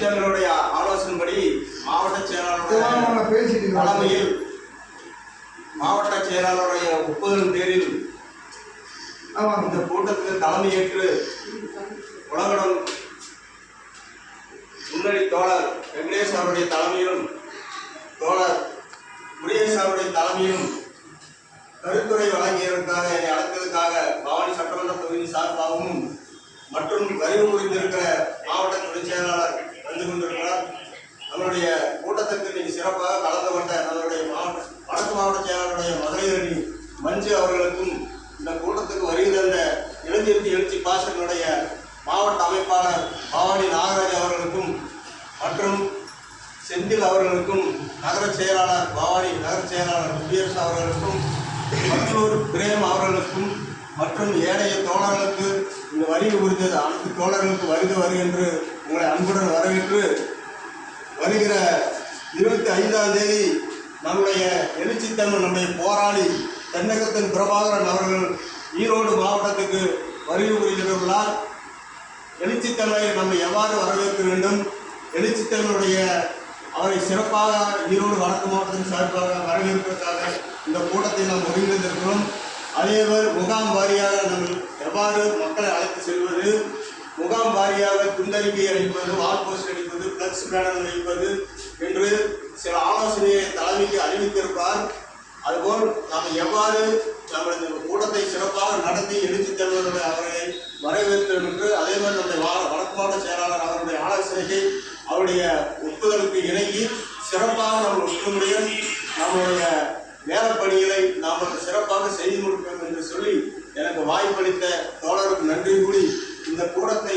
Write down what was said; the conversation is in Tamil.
தமிழருடைய ஆலோசனைப்படி மாவட்ட செயலாளருடைய தலைமையில் மாவட்ட செயலாளருடைய ஒப்புதல் பேரில் இந்த கூட்டத்துக்கு தலைமையேற்று உலகடம் முன்னணி தோழர் வெங்கடேஷ் அவருடைய தலைமையிலும் தோழர் முருகேஷ் அவருடைய தலைமையிலும் கருத்துரை வழங்கியதற்காக என்னை அழைத்ததற்காக பவானி சட்டமன்ற தொகுதி சார்பாகவும் மற்றும் வருகை புரிந்திருக்கிற மாவட்ட துணை செயலாளர் வந்து கொண்டிருக்கிறார். நம்மளுடைய கூட்டத்திற்கு இன்னைக்கு சிறப்பாக கலந்து கொண்ட நம்மளுடைய வடக்கு மாவட்ட செயலாளருடைய மதுரையணி மஞ்சு அவர்களுக்கும் இந்த கூட்டத்துக்கு வருகை தந்த இளைஞருக்கு எழுச்சி பாசனுடைய மாவட்ட அமைப்பாளர் பவானி நாகராஜ் அவர்களுக்கும் மற்றும் செந்தில் அவர்களுக்கும் நகர செயலாளர் பவானி நகர செயலாளர் குடியரசு அவர்களுக்கும் மற்றொரு பிரேம் அவர்களுக்கும் மற்றும் ஏனைய தோழர்களுக்கு இந்த வருகை புரிந்தது அனைத்து தோழர்களுக்கு வருக என்று உங்களை அன்புடன் வரவேற்று வருகிற 25ஆம் தேதி நம்முடைய எழுச்சி தமிழ் நம்முடைய போராளி தென்னகத்தின் பிரபாகரன் அவர்கள் ஈரோடு மாவட்டத்துக்கு வருகை புரிந்துள்ளார். எழுச்சி தமிழை நம்ம எவ்வாறு வரவேற்க வேண்டும், எழுச்சி தமிழுடைய அவரை சிறப்பாக ஈரோடு வடக்கு மாவட்டத்தின் சார்பாக வரவேற்பதற்காக இந்த கூட்டத்தை நாம் ஒருங்கிணைந்திருக்கிறோம். அதேபோல் முகாம் வாரியாக நம்ம எவ்வாறு மக்களை அழைத்து செல்வது, முகாம் வாரியாக துண்டறிக்கை அளிப்பது, வால் போஸ்ட் அளிப்பது, பிளக்ஸ் பேனர் அளிப்பது என்று சில ஆலோசனையை தலைமைக்கு அறிவித்திருப்பார். அதுபோல் நாம் எவ்வாறு நம்ம இந்த கூட்டத்தை சிறப்பாக நடத்தி எழுச்சி தமிழர்களுடைய அவர்களை வரவேற்கிறோம் என்று அதேபோல் நம்முடைய வடக்கு மாவட்ட செயலாளர் அவருடைய ஆலோசனையை அவருடைய ஒப்புதலுக்கு இணங்கி சிறப்பாக நம்ம ஒற்றுமையுடன் நம்முடைய வேலைப்பணிகளை நாம் சிறப்பாக செய்து முடிப்போம் என்று சொல்லி எனக்கு வாய்ப்பளித்த தோழருக்கு நன்றி கூறி இந்த கூட்டத்தை